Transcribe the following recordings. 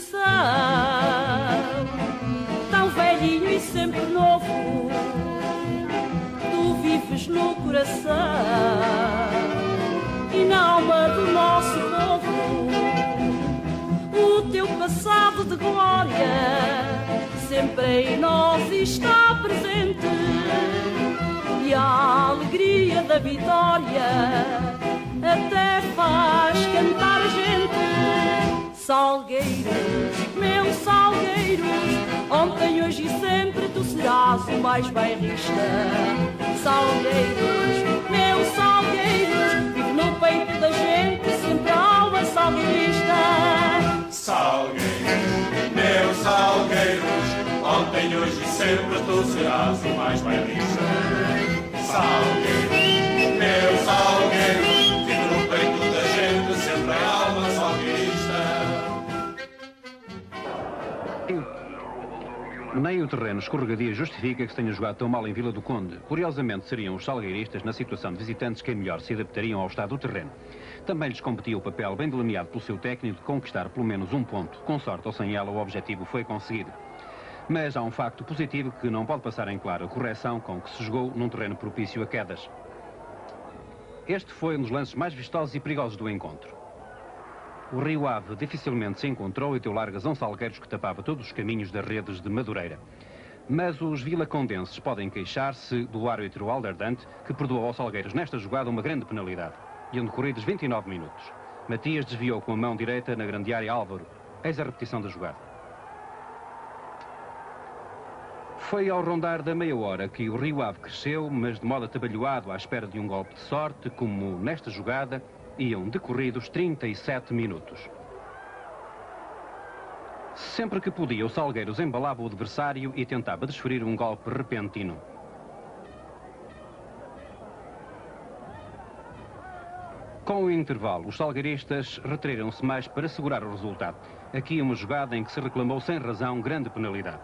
coração, tão velhinho e sempre novo, tu vives no coração e na alma do nosso povo. O teu passado de glória sempre em nós está presente, e a alegria da vitória até faz cantar a gente. Salgueiros, meus salgueiros, ontem, hoje e sempre tu serás o mais bairrista. Salgueiros, meus salgueiros, vive no peito da gente sempre a alma salgueirista. Salgueiros, meus salgueiros, ontem, hoje e sempre tu serás o mais bairrista. Salgueiros, meus salgueiros, vive no peito da gente sempre a alma salgueirista. Nem o terreno escorregadio justifica que se tenha jogado tão mal em Vila do Conde. Curiosamente, seriam os salgueiristas, na situação de visitantes, quem melhor se adaptariam ao estado do terreno. Também lhes competia o papel bem delineado pelo seu técnico de conquistar pelo menos um ponto. Com sorte ou sem ela, o objetivo foi conseguido. Mas há um facto positivo que não pode passar em claro: a correção com que se jogou num terreno propício a quedas. Este foi um dos lances mais vistosos e perigosos do encontro. O Rio Ave dificilmente se encontrou e deu largas a um Salgueiros que tapava todos os caminhos das redes de Madureira. Mas os vilacondenses podem queixar-se do árbitro Alderdante, que perdoou aos Salgueiros nesta jogada uma grande penalidade. Iam decorridos 29 minutos. Matias desviou com a mão direita na grande área Álvaro. Eis a repetição da jogada. Foi ao rondar da meia hora que o Rio Ave cresceu, mas de modo atabalhoado à espera de um golpe de sorte, como nesta jogada iam decorridos 37 minutos. Sempre que podia, o Salgueiros embalava o adversário e tentava desferir um golpe repentino. Com o intervalo, os salgueiristas retraíram-se mais para segurar o resultado. Aqui uma jogada em que se reclamou sem razão grande penalidade.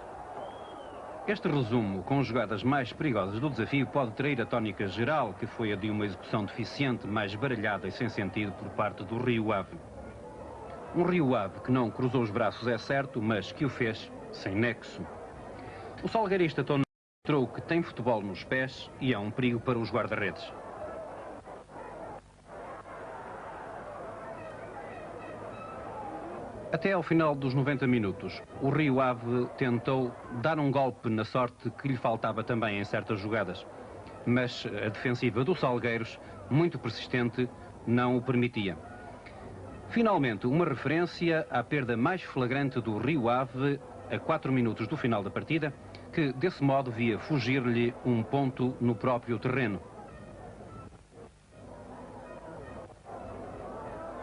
Este resumo, com jogadas mais perigosas do desafio, pode trair a tónica geral, que foi a de uma execução deficiente, mais baralhada e sem sentido por parte do Rio Ave. Um Rio Ave que não cruzou os braços, é certo, mas que o fez sem nexo. O salgueirista Tono mostrou que tem futebol nos pés e é um perigo para os guarda-redes. Até ao final dos 90 minutos, o Rio Ave tentou dar um golpe na sorte que lhe faltava também em certas jogadas. Mas a defensiva do Salgueiros, muito persistente, não o permitia. Finalmente, uma referência à perda mais flagrante do Rio Ave a 4 minutos do final da partida, que desse modo via fugir-lhe um ponto no próprio terreno.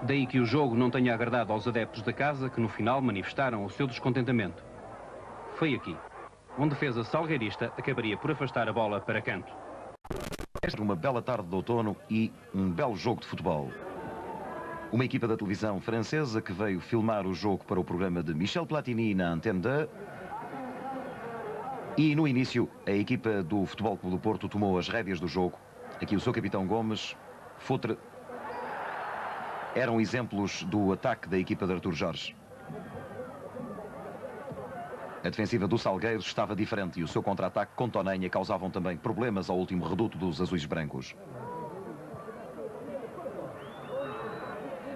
Daí que o jogo não tenha agradado aos adeptos da casa, que no final manifestaram o seu descontentamento. Foi aqui, onde a defesa salgueirista acabaria por afastar a bola para canto. Esta é uma bela tarde de outono e um belo jogo de futebol. Uma equipa da televisão francesa que veio filmar o jogo para o programa de Michel Platini na Antenne 2. E no início, a equipa do Futebol Clube do Porto tomou as rédeas do jogo. Aqui o seu capitão Gomes, Futre, eram exemplos do ataque da equipa de Artur Jorge. A defensiva do Salgueiros estava diferente e o seu contra-ataque com Tonenha causavam também problemas ao último reduto dos azuis brancos.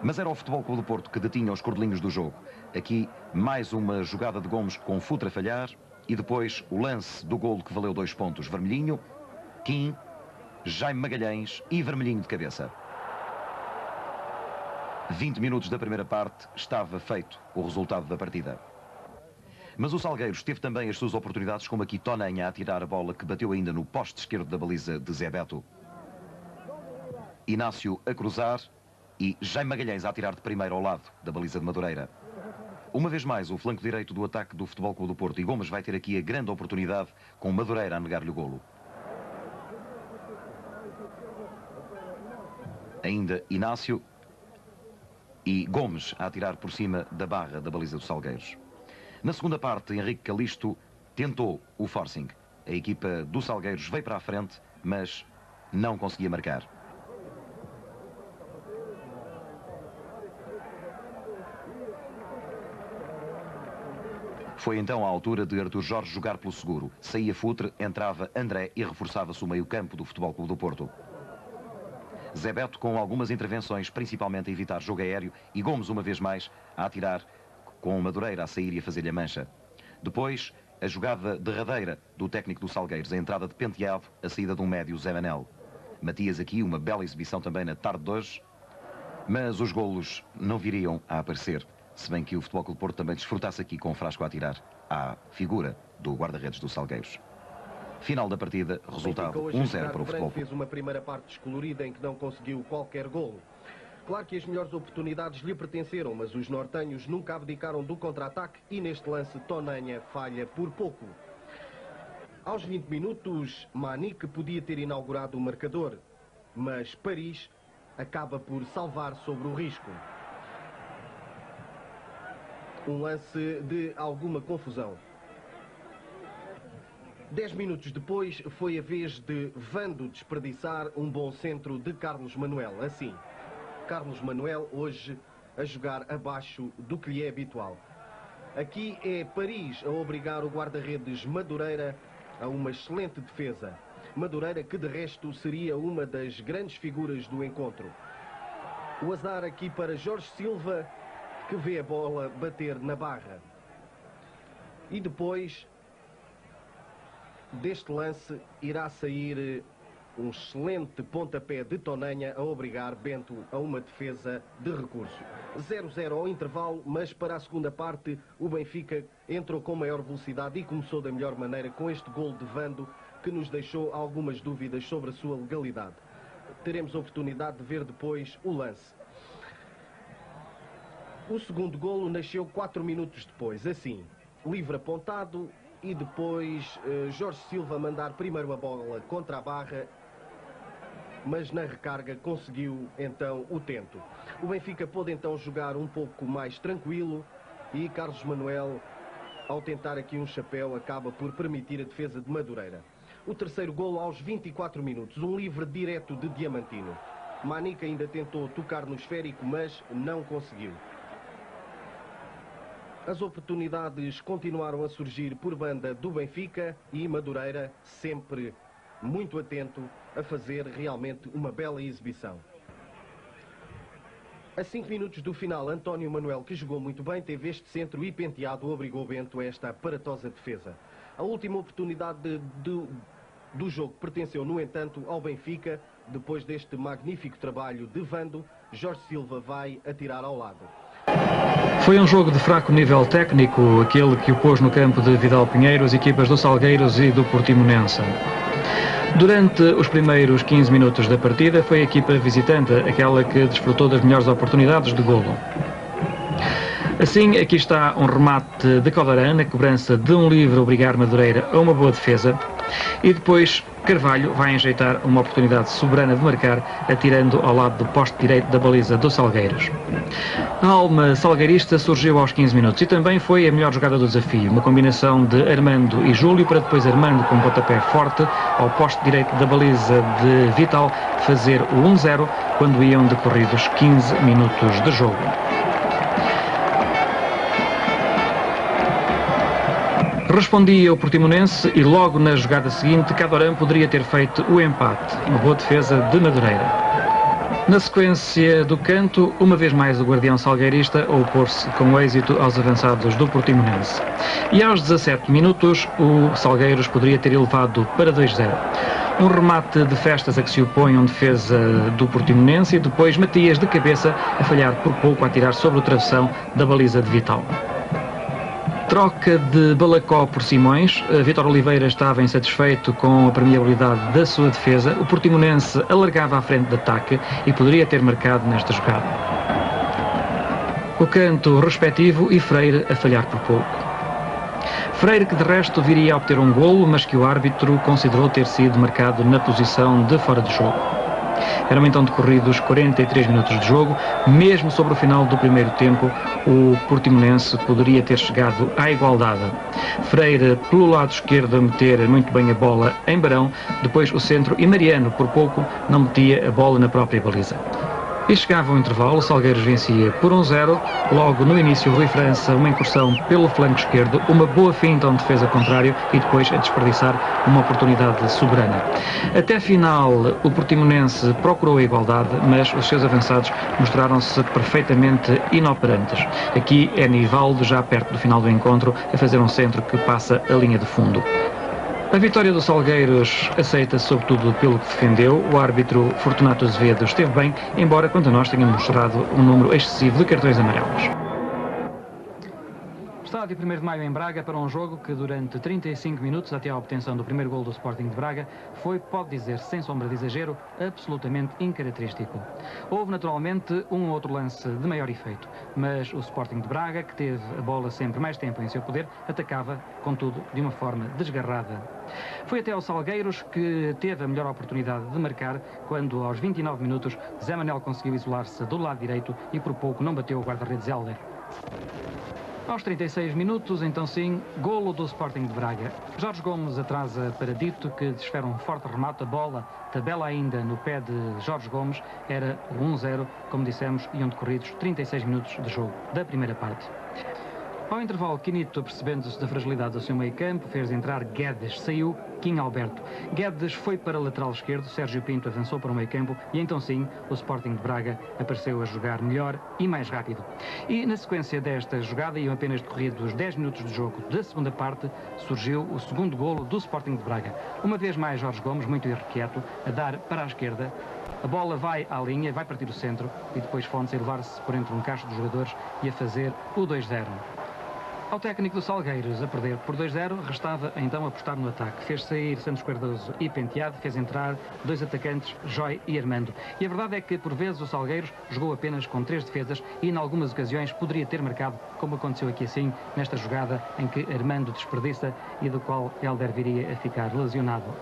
Mas era o Futebol Clube do Porto que detinha os cordelinhos do jogo. Aqui, mais uma jogada de Gomes com Futre a falhar e depois o lance do golo que valeu 2 pontos. Vermelhinho, Kim, Jaime Magalhães e vermelhinho de cabeça. 20 minutos da primeira parte, estava feito o resultado da partida. Mas o Salgueiros teve também as suas oportunidades, como aqui Tonenha a tirar a bola que bateu ainda no poste esquerdo da baliza de Zé Beto. Inácio a cruzar e Jaime Magalhães a atirar de primeiro ao lado da baliza de Madureira. Uma vez mais o flanco direito do ataque do Futebol Clube do Porto, e Gomes vai ter aqui a grande oportunidade com Madureira a negar-lhe o golo. Ainda Inácio e Gomes a atirar por cima da barra da baliza dos Salgueiros. Na segunda parte, Henrique Calisto tentou o forcing. A equipa dos Salgueiros veio para a frente, mas não conseguia marcar. Foi então a altura de Artur Jorge jogar pelo seguro. Saía Futre, entrava André e reforçava-se o meio-campo do Futebol Clube do Porto. Zé Beto com algumas intervenções, principalmente a evitar jogo aéreo, e Gomes uma vez mais a atirar, com o Madureira a sair e a fazer-lhe a mancha. Depois, a jogada derradeira do técnico do Salgueiros, a entrada de Penteado, a saída de um médio, Zé Manel. Matias aqui, uma bela exibição também na tarde de hoje, mas os golos não viriam a aparecer, se bem que o Futebol Clube do Porto também desfrutasse aqui com o Frasco a atirar à figura do guarda-redes do Salgueiros. Final da partida, resultado 1-0 para o Futebol. Fez uma primeira parte descolorida em que não conseguiu qualquer golo. Claro que as melhores oportunidades lhe pertenceram, mas os nortenhos nunca abdicaram do contra-ataque e neste lance Tonanha falha por pouco. Aos 20 minutos, Manique podia ter inaugurado o marcador, mas Paris acaba por salvar sobre o risco. Um lance de alguma confusão. 10 minutos depois, foi a vez de Vando desperdiçar um bom centro de Carlos Manuel. Assim, Carlos Manuel hoje a jogar abaixo do que lhe é habitual. Aqui é Paris a obrigar o guarda-redes Madureira a uma excelente defesa. Madureira que de resto seria uma das grandes figuras do encontro. O azar aqui para Jorge Silva, que vê a bola bater na barra. E depois deste lance irá sair um excelente pontapé de Tonanha a obrigar Bento a uma defesa de recurso. 0-0 ao intervalo, mas para a segunda parte o Benfica entrou com maior velocidade e começou da melhor maneira com este gol de Vando que nos deixou algumas dúvidas sobre a sua legalidade. Teremos a oportunidade de ver depois o lance. O segundo golo nasceu 4 minutos depois, assim, livre apontado e depois Jorge Silva mandar primeiro a bola contra a barra, mas na recarga conseguiu então o tento. O Benfica pôde então jogar um pouco mais tranquilo e Carlos Manuel, ao tentar aqui um chapéu, acaba por permitir a defesa de Madureira. O terceiro golo aos 24 minutos, um livre direto de Diamantino. Manique ainda tentou tocar no esférico, mas não conseguiu. As oportunidades continuaram a surgir por banda do Benfica e Madureira, sempre muito atento a fazer realmente uma bela exibição. A 5 minutos do final, António Manuel, que jogou muito bem, teve este centro e Penteado obrigou Bento a esta aparatosa defesa. A última oportunidade do jogo pertenceu, no entanto, ao Benfica. Depois deste magnífico trabalho de Vando, Jorge Silva vai atirar ao lado. Foi um jogo de fraco nível técnico, aquele que o pôs no campo de Vidal Pinheiro, as equipas do Salgueiros e do Portimonense. Durante os primeiros 15 minutos da partida, foi a equipa visitante aquela que desfrutou das melhores oportunidades de golo. Assim, aqui está um remate de Caldarã, na cobrança de um livre a obrigar Madureira a uma boa defesa. E depois Carvalho vai enjeitar uma oportunidade soberana de marcar, atirando ao lado do poste direito da baliza do Salgueiros. A alma salgueirista surgiu aos 15 minutos e também foi a melhor jogada do desafio. Uma combinação de Armando e Júlio, para depois Armando com um pontapé forte ao poste direito da baliza de Vital fazer o 1-0 quando iam decorridos 15 minutos de jogo. Respondia o Portimonense e logo na jogada seguinte Caldarã poderia ter feito o empate. Uma boa defesa de Madureira. Na sequência do canto, uma vez mais o guardião salgueirista a opor-se com êxito aos avançados do Portimonense. E aos 17 minutos o Salgueiros poderia ter elevado para 2-0. Um remate de Festas a que se opõe um defesa do Portimonense e depois Matias de cabeça a falhar por pouco a tirar sobre o travessão da baliza de Vital. Troca de Balacó por Simões. Vítor Oliveira estava insatisfeito com a permeabilidade da sua defesa. O Portimonense alargava à frente de ataque e poderia ter marcado nesta jogada. O canto respectivo e Freire a falhar por pouco. Freire que de resto viria a obter um golo, mas que o árbitro considerou ter sido marcado na posição de fora de jogo. Eram então decorridos 43 minutos de jogo. Mesmo sobre o final do primeiro tempo, o Portimonense poderia ter chegado à igualdade. Freire pelo lado esquerdo a meter muito bem a bola em Barão, depois o centro e Mariano por pouco não metia a bola na própria baliza. E chegava ao intervalo, o Salgueiros vencia por 1-0. Logo no início, Rui França, uma incursão pelo flanco esquerdo, uma boa finta a um defesa contrário e depois a desperdiçar uma oportunidade soberana. Até a final, o Portimonense procurou a igualdade, mas os seus avançados mostraram-se perfeitamente inoperantes. Aqui é Nivaldo, já perto do final do encontro, a fazer um centro que passa a linha de fundo. A vitória do Salgueiros aceita sobretudo pelo que defendeu. O árbitro Fortunato Azevedo esteve bem, embora quanto a nós tenha mostrado um número excessivo de cartões amarelos. Estádio 1º de Maio em Braga para um jogo que durante 35 minutos, até à obtenção do primeiro gol do Sporting de Braga, foi, pode dizer sem sombra de exagero, absolutamente incaracterístico. Houve naturalmente um ou outro lance de maior efeito, mas o Sporting de Braga, que teve a bola sempre mais tempo em seu poder, atacava, contudo, de uma forma desgarrada. Foi até o Salgueiros que teve a melhor oportunidade de marcar, quando aos 29 minutos Zé Manel conseguiu isolar-se do lado direito e por pouco não bateu o guarda-redes Hélder. Aos 36 minutos, então sim, golo do Sporting de Braga. Jorge Gomes atrasa para Dito, que desfere um forte remate. A bola tabela ainda no pé de Jorge Gomes. Era o 1-0, como dissemos, iam decorridos 36 minutos de jogo da primeira parte. Ao intervalo, Quinito, percebendo-se da fragilidade do seu meio-campo, fez entrar Guedes, saiu Kim Alberto. Guedes foi para o lateral esquerdo, Sérgio Pinto avançou para o meio-campo e então sim, o Sporting de Braga apareceu a jogar melhor e mais rápido. E na sequência desta jogada, e apenas decorridos 10 minutos de jogo da segunda parte, surgiu o segundo golo do Sporting de Braga. Uma vez mais Jorge Gomes, muito irrequieto, a dar para a esquerda. A bola vai à linha, vai partir o centro e depois Fontes a elevar-se por entre um cacho de jogadores e a fazer o 2-0. Ao técnico do Salgueiros, a perder por 2-0, restava então apostar no ataque. Fez sair Santos Cardoso e Penteado, fez entrar dois atacantes, Joy e Armando. E a verdade é que, por vezes, o Salgueiros jogou apenas com 3 defesas e, em algumas ocasiões, poderia ter marcado, como aconteceu aqui assim, nesta jogada em que Armando desperdiça e do qual Hélder viria a ficar lesionado.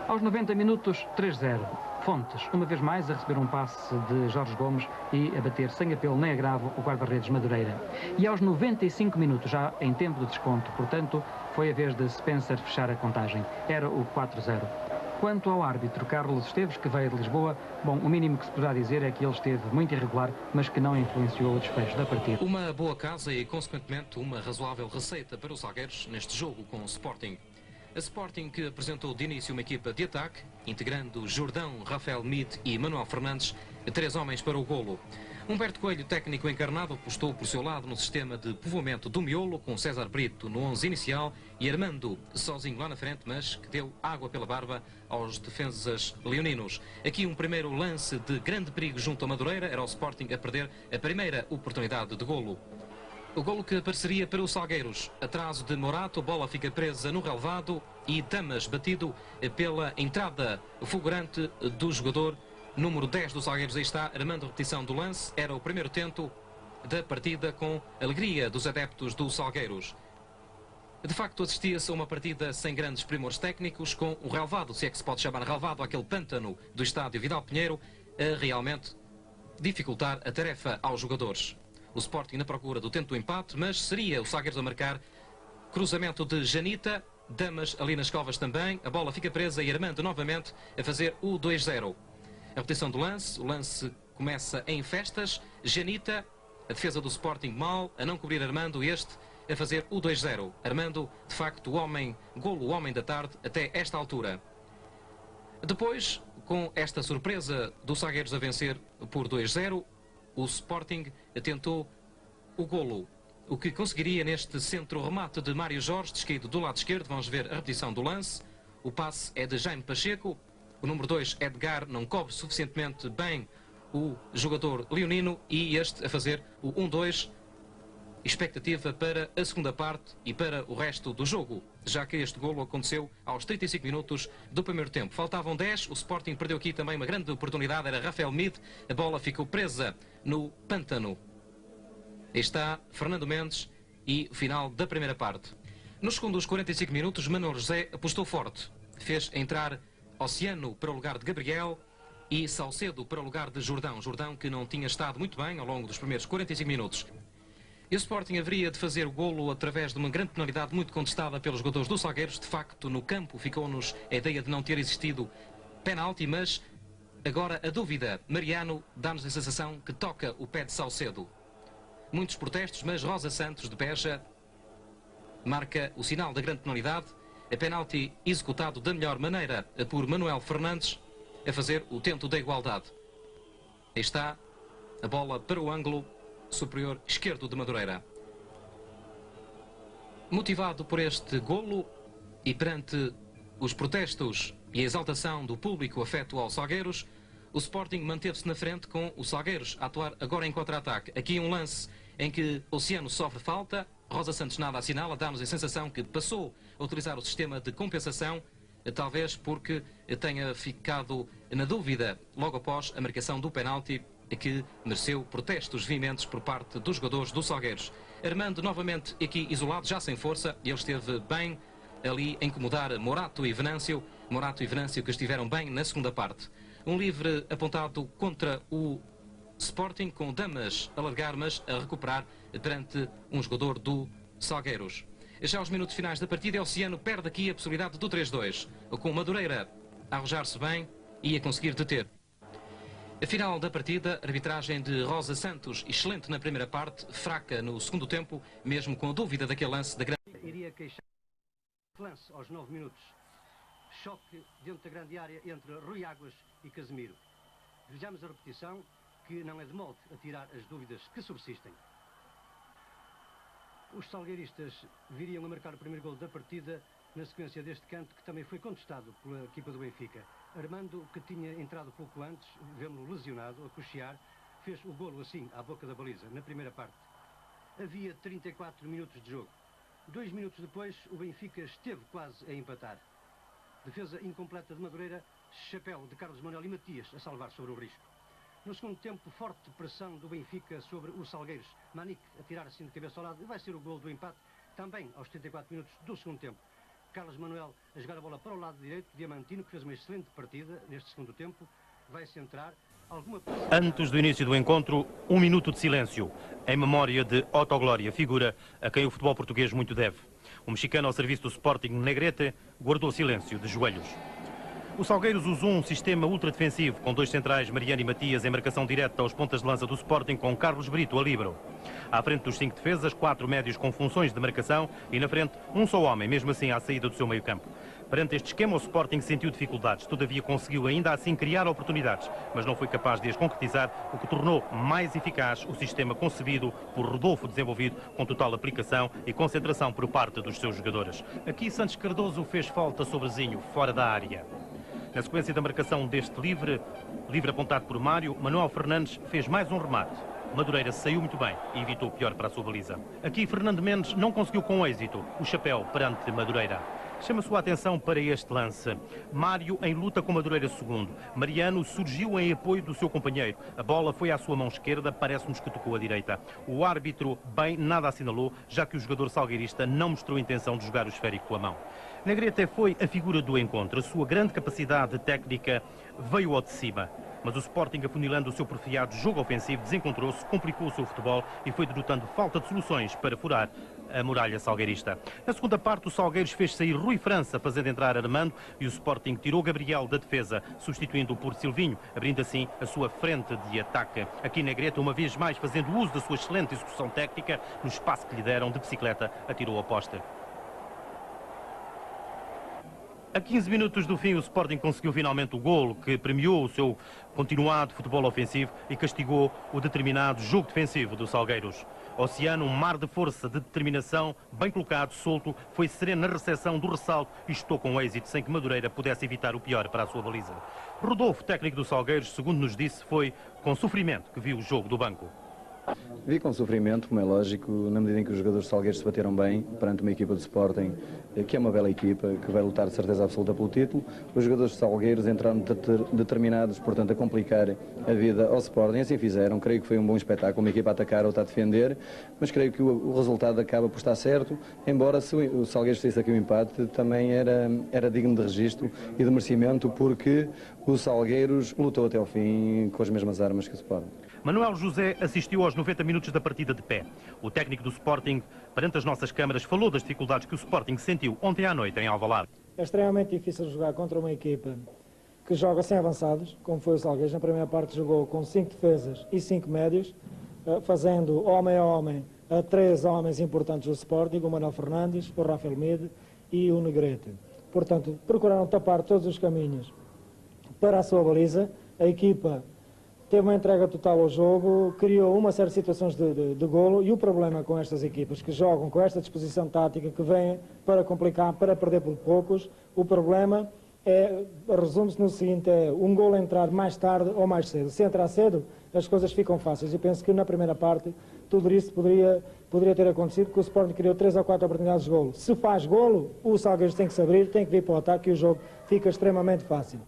Aos 90 minutos, 3-0. Fontes, uma vez mais, a receber um passe de Jorge Gomes e a bater sem apelo nem agravo o guarda-redes Madureira. E aos 95 minutos, já em tempo de desconto, portanto, foi a vez de Spencer fechar a contagem. Era o 4-0. Quanto ao árbitro Carlos Esteves, que veio de Lisboa, bom, o mínimo que se poderá dizer é que ele esteve muito irregular, mas que não influenciou o desfecho da partida. Uma boa casa e, consequentemente, uma razoável receita para os Salgueiros neste jogo com o Sporting. A Sporting, que apresentou de início uma equipa de ataque, integrando Jordão, Rafael Mid e Manuel Fernandes, 3 homens para o golo. Humberto Coelho, técnico encarnado, apostou por seu lado no sistema de povoamento do miolo, com César Brito no 11 inicial e Armando sozinho lá na frente, mas que deu água pela barba aos defesas leoninos. Aqui um primeiro lance de grande perigo junto a Madureira, era o Sporting a perder a primeira oportunidade de golo. O golo que apareceria para os Salgueiros. Atraso de Morato, a bola fica presa no relvado e Damas batido pela entrada fulgurante do jogador número 10 dos Salgueiros. Aí está, armando a repetição do lance. Era o primeiro tento da partida com alegria dos adeptos dos Salgueiros. De facto, assistia-se a uma partida sem grandes primores técnicos, com o relvado, se é que se pode chamar relvado, aquele pântano do estádio Vidal Pinheiro, a realmente dificultar a tarefa aos jogadores. O Sporting na procura do tento do empate, mas seria o Salgueiros a marcar. Cruzamento de Janita, Damas ali nas covas também, a bola fica presa e Armando novamente a fazer o 2-0. A repetição do lance, o lance começa em festas, Janita, a defesa do Sporting mal, a não cobrir Armando, este a fazer o 2-0. Armando, de facto, o homem, golo, o homem da tarde, até esta altura. Depois, com esta surpresa do Salgueiros a vencer por 2-0, o Sporting tentou o golo, o que conseguiria neste centro-remate de Mário Jorge, descaído do lado esquerdo. Vamos ver a repetição do lance. O passe é de Jaime Pacheco. O número 2, Edgar, não cobre suficientemente bem o jogador leonino e este a fazer o 1-2. Expectativa para a segunda parte e para o resto do jogo, já que este golo aconteceu aos 35 minutos do primeiro tempo. Faltavam 10, o Sporting perdeu aqui também uma grande oportunidade, era Rafael Mid, a bola ficou presa no pântano. Aí está Fernando Mendes e o final da primeira parte. Nos segundos 45 minutos, Manuel José apostou forte. Fez entrar Oceano para o lugar de Gabriel e Salcedo para o lugar de Jordão. Jordão que não tinha estado muito bem ao longo dos primeiros 45 minutos. E o Sporting haveria de fazer o golo através de uma grande penalidade muito contestada pelos jogadores do Salgueiros. De facto, no campo ficou-nos a ideia de não ter existido penalti, mas Agora a dúvida. Mariano dá-nos a sensação que toca o pé de Salcedo. Muitos protestos, mas Rosa Santos de Beja marca o sinal da grande penalidade. A penalti executado da melhor maneira por Manuel Fernandes a fazer o tento da igualdade. Aí está a bola para o ângulo superior esquerdo de Madureira. Motivado por este golo e perante os protestos e a exaltação do público afeto aos Salgueiros, o Sporting manteve-se na frente com o Salgueiros a atuar agora em contra-ataque. Aqui um lance em que Oceano sofre falta, Rosa Santos nada assinala, dá-nos a sensação que passou a utilizar o sistema de compensação, talvez porque tenha ficado na dúvida logo após a marcação do penalti, que mereceu protestos veementes por parte dos jogadores do Salgueiros. Armando novamente aqui isolado, já sem força, e ele esteve bem ali a incomodar Morato e Venâncio que estiveram bem na segunda parte. Um livre apontado contra o Sporting, com Damas a largar, mas a recuperar perante um jogador do Salgueiros. Já aos minutos finais da partida, Oceano perde aqui a possibilidade do 3-2, com Madureira a arrojar-se bem e a conseguir deter. A final da partida, arbitragem de Rosa Santos, excelente na primeira parte, fraca no segundo tempo, mesmo com a dúvida daquele lance da grande... Iria queixar lance aos 9 minutos. Choque dentro da grande área entre Rui Águas e Casemiro. Vejamos a repetição, que não é de molde a tirar as dúvidas que subsistem. Os salgueiristas viriam a marcar o primeiro gol da partida na sequência deste canto, que também foi contestado pela equipa do Benfica. Armando, que tinha entrado pouco antes, vemos-lo lesionado, a coxear, fez o golo assim, à boca da baliza, na primeira parte. Havia 34 minutos de jogo. 2 minutos depois, o Benfica esteve quase a empatar. Defesa incompleta de Madureira, chapéu de Carlos Manuel e Matias a salvar sobre o risco. No segundo tempo, forte pressão do Benfica sobre os Salgueiros. Manique a tirar assim de cabeça ao lado, e vai ser o golo do empate, também aos 34 minutos do segundo tempo. Carlos Manuel a jogar a bola para o lado direito, Diamantino, que fez uma excelente partida neste segundo tempo, vai centrar. Antes do início do encontro, 1 minuto de silêncio, em memória de Otto Glória, figura a quem o futebol português muito deve. O mexicano ao serviço do Sporting, Negrete, guardou silêncio de joelhos. O Salgueiros usou um sistema ultradefensivo, com 2 centrais, Mariano e Matias, em marcação direta aos pontas de lança do Sporting, com Carlos Brito a livre. À frente dos 5 defesas, 4 médios com funções de marcação e na frente um só homem, mesmo assim à saída do seu meio-campo. Perante este esquema, o Sporting sentiu dificuldades, todavia conseguiu ainda assim criar oportunidades, mas não foi capaz de as concretizar, o que tornou mais eficaz o sistema concebido por Rodolfo, desenvolvido com total aplicação e concentração por parte dos seus jogadores. Aqui Santos Cardoso fez falta sobre Zinho, fora da área. Na sequência da marcação deste livre apontado por Mário, Manuel Fernandes fez mais um remate. Madureira saiu muito bem e evitou o pior para a sua baliza. Aqui Fernando Mendes não conseguiu com êxito o chapéu perante Madureira. Chama a sua atenção para este lance. Mário em luta com Madureira segundo. Mariano surgiu em apoio do seu companheiro. A bola foi à sua mão esquerda, parece-nos que tocou à direita. O árbitro bem nada assinalou, já que o jogador salgueirista não mostrou intenção de jogar o esférico com a mão. Negrete foi a figura do encontro. A sua grande capacidade técnica veio ao de cima. Mas o Sporting, afunilando o seu porfiado jogo ofensivo, desencontrou-se, complicou o seu futebol e foi denotando falta de soluções para furar a muralha salgueirista. Na segunda parte, o Salgueiros fez sair Rui França, fazendo entrar Armando, e o Sporting tirou Gabriel da defesa, substituindo-o por Silvinho, abrindo assim a sua frente de ataque. Aqui Negrete, uma vez mais, fazendo uso da sua excelente execução técnica, no espaço que lhe deram de bicicleta, atirou a poste. A 15 minutos do fim, o Sporting conseguiu finalmente o golo, que premiou o seu continuado futebol ofensivo e castigou o determinado jogo defensivo do Salgueiros. Oceano, um mar de força, de determinação, bem colocado, solto, foi sereno na recepção do ressalto e chutou com êxito, sem que Madureira pudesse evitar o pior para a sua baliza. Rodolfo, técnico do Salgueiros, segundo nos disse, foi com sofrimento que viu o jogo do banco. Vi com sofrimento, como é lógico, na medida em que os jogadores de Salgueiros se bateram bem perante uma equipa de Sporting, que é uma bela equipa, que vai lutar de certeza absoluta pelo título. Os jogadores de Salgueiros entraram determinados, portanto, a complicar a vida ao Sporting. Assim fizeram. Creio que foi um bom espetáculo, uma equipa a atacar, outra a defender, mas creio que o resultado acaba por estar certo, embora se o Salgueiros saísse aqui o empate, também era digno de registro e de merecimento, porque o Salgueiros lutou até ao fim com as mesmas armas que o Sporting. Manuel José assistiu aos 90 minutos da partida de pé. O técnico do Sporting, perante as nossas câmaras, falou das dificuldades que o Sporting sentiu ontem à noite em Alvalade. É extremamente difícil jogar contra uma equipa que joga sem avançados, como foi o Salgueiros. Na primeira parte jogou com 5 defesas e 5 médios, fazendo homem a homem a 3 homens importantes do Sporting, o Manuel Fernandes, o Rafael Mide e o Negrete. Portanto, procuraram tapar todos os caminhos para a sua baliza. A equipa teve uma entrega total ao jogo, criou uma série de situações de golo, e o problema com estas equipas que jogam com esta disposição tática, que vêm para complicar, para perder por poucos, o problema resume-se no seguinte: um golo entrar mais tarde ou mais cedo. Se entrar cedo, as coisas ficam fáceis. Eu penso que na primeira parte tudo isso poderia ter acontecido, porque o Sporting criou 3 ou 4 oportunidades de golo. Se faz golo, o Salgueiros tem que se abrir, tem que vir para o ataque, e o jogo fica extremamente fácil.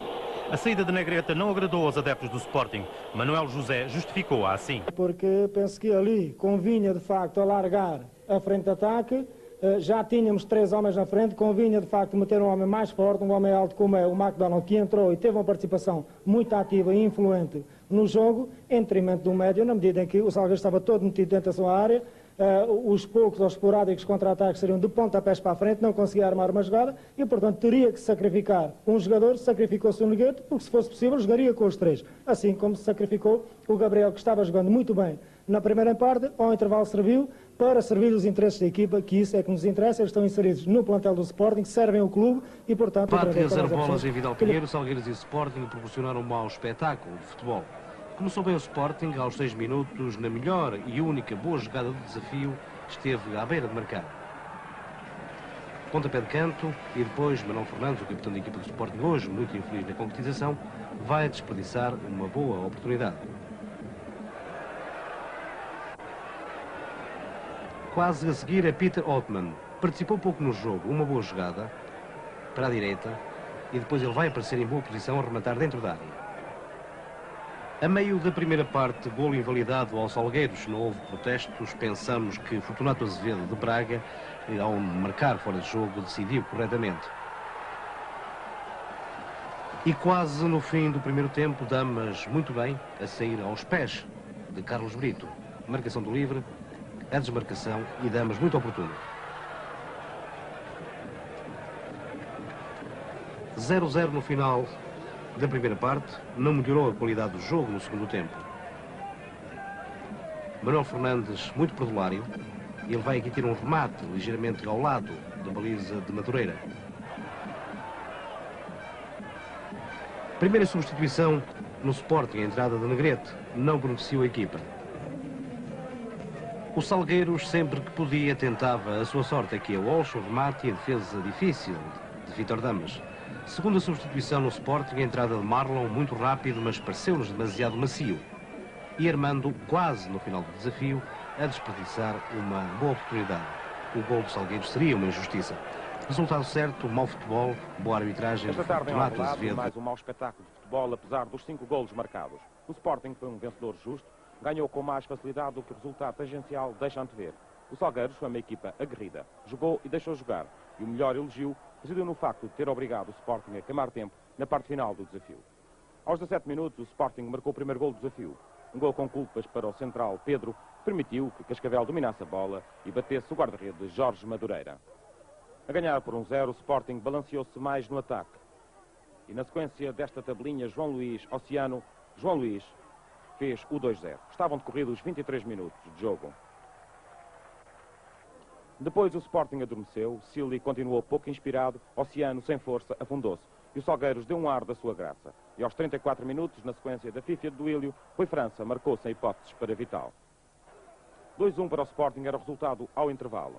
A saída de Negrete não agradou aos adeptos do Sporting. Manuel José justificou-a assim. Porque penso que ali convinha de facto alargar a frente de ataque. Já tínhamos 3 homens na frente, convinha de facto meter um homem mais forte, um homem alto como é o McDonald, que entrou e teve uma participação muito ativa e influente no jogo, em detrimento do médio, na medida em que o Salgueiros estava todo metido dentro da sua área. Os poucos ou esporádicos contra-ataques seriam de pontapés para a frente, não conseguia armar uma jogada e, portanto, teria que sacrificar um jogador. Sacrificou-se o Negrete, porque, se fosse possível, jogaria com os 3. Assim como se sacrificou o Gabriel, que estava jogando muito bem na primeira parte. Ao intervalo serviu para servir os interesses da equipa, que isso é que nos interessa. Eles estão inseridos no plantel do Sporting, servem o clube e, portanto... Empate a 0 bolas em Vidal Pinheiro, Salgueiros e Sporting proporcionaram um mau espetáculo de futebol. Começou bem o Sporting, aos 6 minutos, na melhor e única boa jogada do desafio, esteve à beira de marcar. Pontapé de canto, e depois Manuel Fernandes, o capitão da equipa do Sporting, hoje muito infeliz na concretização, vai desperdiçar uma boa oportunidade. Quase a seguir é Peter Ottman. Participou pouco no jogo, uma boa jogada para a direita, e depois ele vai aparecer em boa posição a rematar dentro da área. A meio da primeira parte, golo invalidado ao Salgueiros, não houve protestos. Pensamos que Fortunato Azevedo de Braga, ao marcar fora de jogo, decidiu corretamente. E quase no fim do primeiro tempo, Damas muito bem a sair aos pés de Carlos Brito. Marcação do livre, a desmarcação e Damas muito oportuno. 0-0 no final da primeira parte, não melhorou a qualidade do jogo no segundo tempo. Manuel Fernandes muito perdulário, ele vai aqui ter um remate ligeiramente ao lado da baliza de Madureira. Primeira substituição no Sporting, a entrada de Negrete, não beneficiou a equipa. O Salgueiros, sempre que podia, tentava a sua sorte aqui a Walsh, o remate e a defesa difícil de Vítor Damas. Segunda substituição no Sporting, a entrada de Marlon, muito rápido, mas pareceu-nos demasiado macio. E Armando, quase no final do desafio, a desperdiçar uma boa oportunidade. O gol do Salgueiros seria uma injustiça. Resultado certo, mau futebol, boa arbitragem. Esta tarde em Alvalade, mais um mau espetáculo de futebol, apesar dos 5 golos marcados. O Sporting foi um vencedor justo, ganhou com mais facilidade do que o resultado tangencial deixa antever. O Salgueiros foi uma equipa aguerrida, jogou e deixou jogar, e o melhor elogio residiu no facto de ter obrigado o Sporting a queimar tempo na parte final do desafio. Aos 17 minutos, o Sporting marcou o primeiro gol do desafio. Um gol com culpas para o central Pedro, que permitiu que Cascavel dominasse a bola e batesse o guarda-redes Jorge Madureira. A ganhar por 1-0, o Sporting balanceou-se mais no ataque. E na sequência desta tabelinha, João Luís fez o 2-0. Estavam decorridos 23 minutos de jogo. Depois o Sporting adormeceu, Silly continuou pouco inspirado, Oceano sem força afundou-se e o Salgueiros deu um ar da sua graça. E aos 34 minutos, na sequência da fífia de Duílio, Rui França marcou sem hipóteses para Vital. 2-1 para o Sporting era o resultado ao intervalo.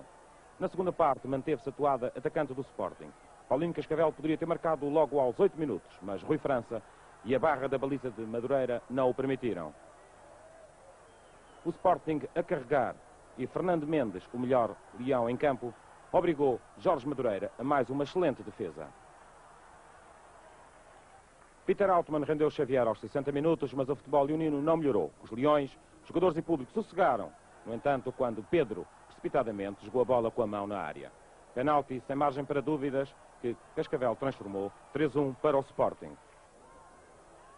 Na segunda parte manteve-se a toada atacante do Sporting. Paulinho Cascavel poderia ter marcado logo aos 8 minutos, mas Rui França e a barra da baliza de Madureira não o permitiram. O Sporting a carregar e Fernando Mendes, o melhor leão em campo, obrigou Jorge Madureira a mais uma excelente defesa. Peter Altman rendeu Xavier aos 60 minutos, mas o futebol leonino não melhorou. Os leões, jogadores e público sossegaram. No entanto, quando Pedro, precipitadamente, jogou a bola com a mão na área. Penalti, sem margem para dúvidas, que Cascavel transformou 3-1 para o Sporting.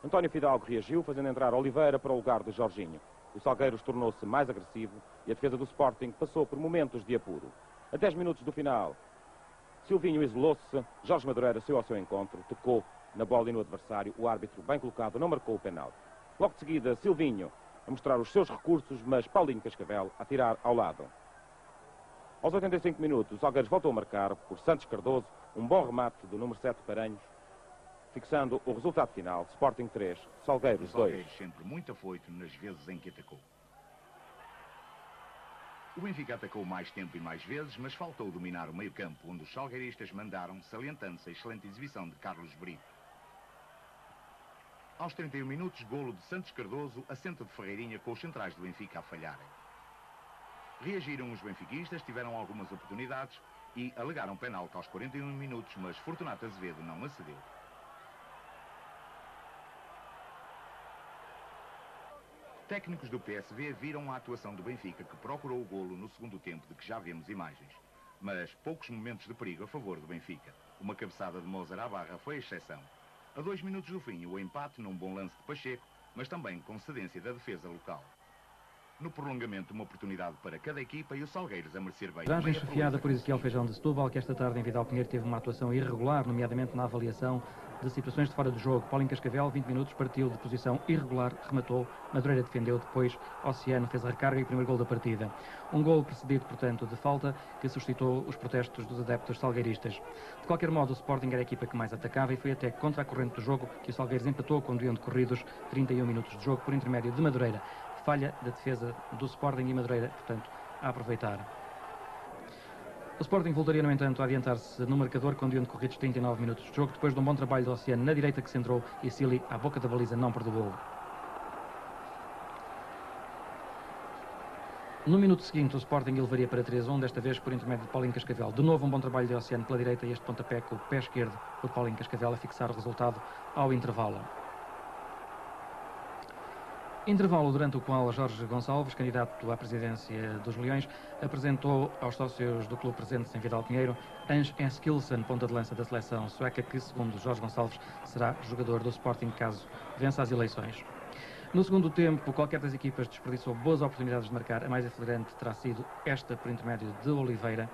António Fidalgo reagiu, fazendo entrar Oliveira para o lugar de Jorginho. O Salgueiros tornou-se mais agressivo e a defesa do Sporting passou por momentos de apuro. A 10 minutos do final, Silvinho isolou-se, Jorge Madureira saiu ao seu encontro, tocou na bola e no adversário. O árbitro, bem colocado, não marcou o penal. Logo de seguida, Silvinho a mostrar os seus recursos, mas Paulinho Cascavel a tirar ao lado. Aos 85 minutos, o Salgueiros voltou a marcar por Santos Cardoso, um bom remate do número 7 Paranhos, fixando o resultado final: Sporting 3, Salgueiros 2. Sempre muito afoito nas vezes em que atacou. O Benfica atacou mais tempo e mais vezes, mas faltou dominar o meio-campo, onde os salgueiristas mandaram, salientando-se a excelente exibição de Carlos Brito. Aos 31 minutos, golo de Santos Cardoso, assento de Ferreirinha, com os centrais do Benfica a falharem. Reagiram os benfiquistas, tiveram algumas oportunidades e alegaram penalti aos 41 minutos, mas Fortunato Azevedo não acedeu. Técnicos do PSV viram a atuação do Benfica, que procurou o golo no segundo tempo, de que já vemos imagens. Mas poucos momentos de perigo a favor do Benfica. Uma cabeçada de Mozart à barra foi a exceção. A 2 minutos do fim, o empate num bom lance de Pacheco, mas também com cedência da defesa local. No prolongamento, uma oportunidade para cada equipa e o Salgueiros a merecer bem. Arbitragem chefiada por Ezequiel Feijão de Setúbal, que esta tarde em Vidal Pinheiro teve uma atuação irregular, nomeadamente na avaliação de situações de fora do jogo. Paulinho Cascavel, 20 minutos, partiu de posição irregular, rematou, Madureira defendeu, depois Oceano fez a recarga e o primeiro gol da partida. Um gol precedido, portanto, de falta, que suscitou os protestos dos adeptos salgueiristas. De qualquer modo, o Sporting era a equipa que mais atacava e foi até contra a corrente do jogo que o Salgueiros empatou quando iam decorridos 31 minutos de jogo por intermédio de Madureira. Falha da defesa do Sporting e Madureira, portanto, a aproveitar. O Sporting voltaria, no entanto, a adiantar-se no marcador quando iam decorridos 39 minutos de jogo, depois de um bom trabalho do Oceano na direita que centrou e Sili, à boca da baliza, não perdoou. No minuto seguinte, o Sporting levaria para 3-1, desta vez por intermédio de Paulinho Cascavel. De novo, um bom trabalho de Oceano pela direita e este pontapé com o pé esquerdo por Paulinho Cascavel a fixar o resultado ao intervalo. Intervalo durante o qual Jorge Gonçalves, candidato à presidência dos Leões, apresentou aos sócios do clube presentes em Vidal Pinheiro Hans Eskilsson, ponta de lança da seleção sueca, que, segundo Jorge Gonçalves, será jogador do Sporting caso vença as eleições. No segundo tempo, qualquer das equipas desperdiçou boas oportunidades de marcar. A mais aflorante terá sido esta por intermédio de Oliveira.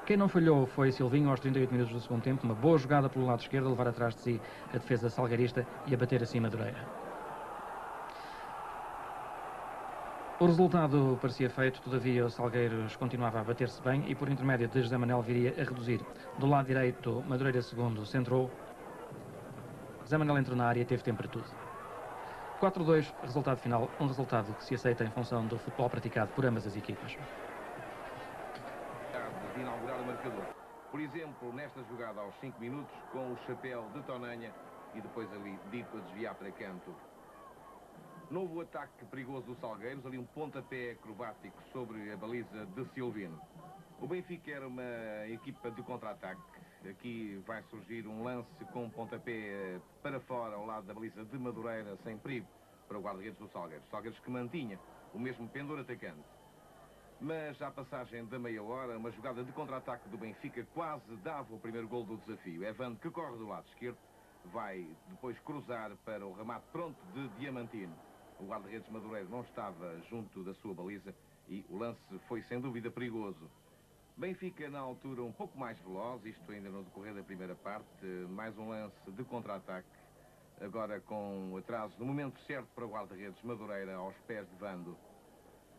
Quem não falhou foi Silvinho aos 38 minutos do segundo tempo, uma boa jogada pelo lado esquerdo, a levar atrás de si a defesa salgueirista e a bater assim Madureira. O resultado parecia feito, todavia o Salgueiros continuava a bater-se bem e por intermédio de José Manuel viria a reduzir. Do lado direito, Madureira segundo centrou, José Manuel entrou na área e teve tempo para tudo. 4-2, resultado final, um resultado que se aceita em função do futebol praticado por ambas as equipas. De inaugurar o marcador. Por exemplo, nesta jogada aos 5 minutos, com o chapéu de Tonanha e depois ali dito a desviar para canto. Novo ataque perigoso do Salgueiros, ali um pontapé acrobático sobre a baliza de Silvino. O Benfica era uma equipa de contra-ataque. Aqui vai surgir um lance com um pontapé para fora ao lado da baliza de Madureira, sem perigo para o guarda-redes do Salgueiros. Salgueiros que mantinha o mesmo pendor atacante. Mas à passagem da meia hora, uma jogada de contra-ataque do Benfica quase dava o primeiro gol do desafio. Evandro, que corre do lado esquerdo, vai depois cruzar para o remate pronto de Diamantino. O guarda-redes Madureira não estava junto da sua baliza e o lance foi sem dúvida perigoso. Benfica na altura um pouco mais veloz, isto ainda no decorrer da primeira parte, mais um lance de contra-ataque, agora com atraso no momento certo para o guarda-redes Madureira aos pés de Vando.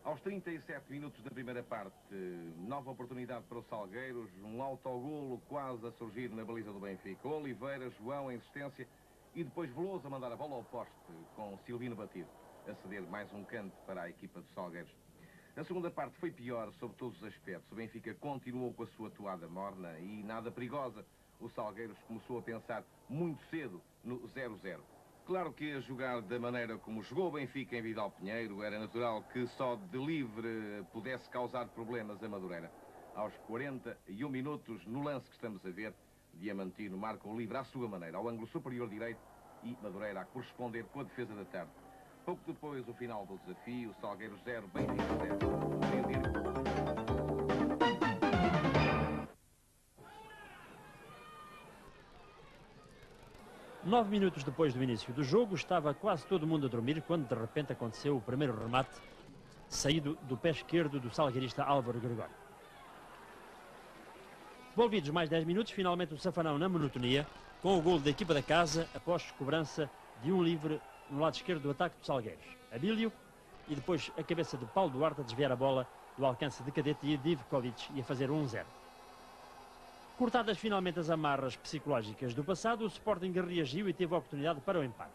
Aos 37 minutos da primeira parte, nova oportunidade para o Salgueiros, um autogolo quase a surgir na baliza do Benfica. Oliveira, João em insistência e depois Veloso a mandar a bola ao poste com Silvino batido, a ceder mais um canto para a equipa do Salgueiros. A segunda parte foi pior sob todos os aspectos. O Benfica continuou com a sua toada morna e nada perigosa. O Salgueiros começou a pensar muito cedo no 0-0. Claro que a jogar da maneira como jogou o Benfica em Vidal Pinheiro, era natural que só de livre pudesse causar problemas a Madureira. Aos 41 minutos, no lance que estamos a ver, Diamantino marca o livre à sua maneira, ao ângulo superior direito, e Madureira a corresponder com a defesa da tarde. Pouco depois, o final do desafio, Salgueiros 0, Benfica 0. 9 minutos depois do início do jogo, estava quase todo mundo a dormir quando de repente aconteceu o primeiro remate saído do pé esquerdo do salgueirista Álvaro Gregório. Envolvidos mais 10 minutos, finalmente o Safanão na monotonia, com o golo da equipa da casa, após cobrança de um livre no lado esquerdo do ataque dos Salgueiros. Abílio e depois a cabeça de Paulo Duarte a desviar a bola do alcance de Cadete e de Ivkovic e a fazer 1-0. Cortadas finalmente as amarras psicológicas do passado, o Sporting reagiu e teve a oportunidade para o empate.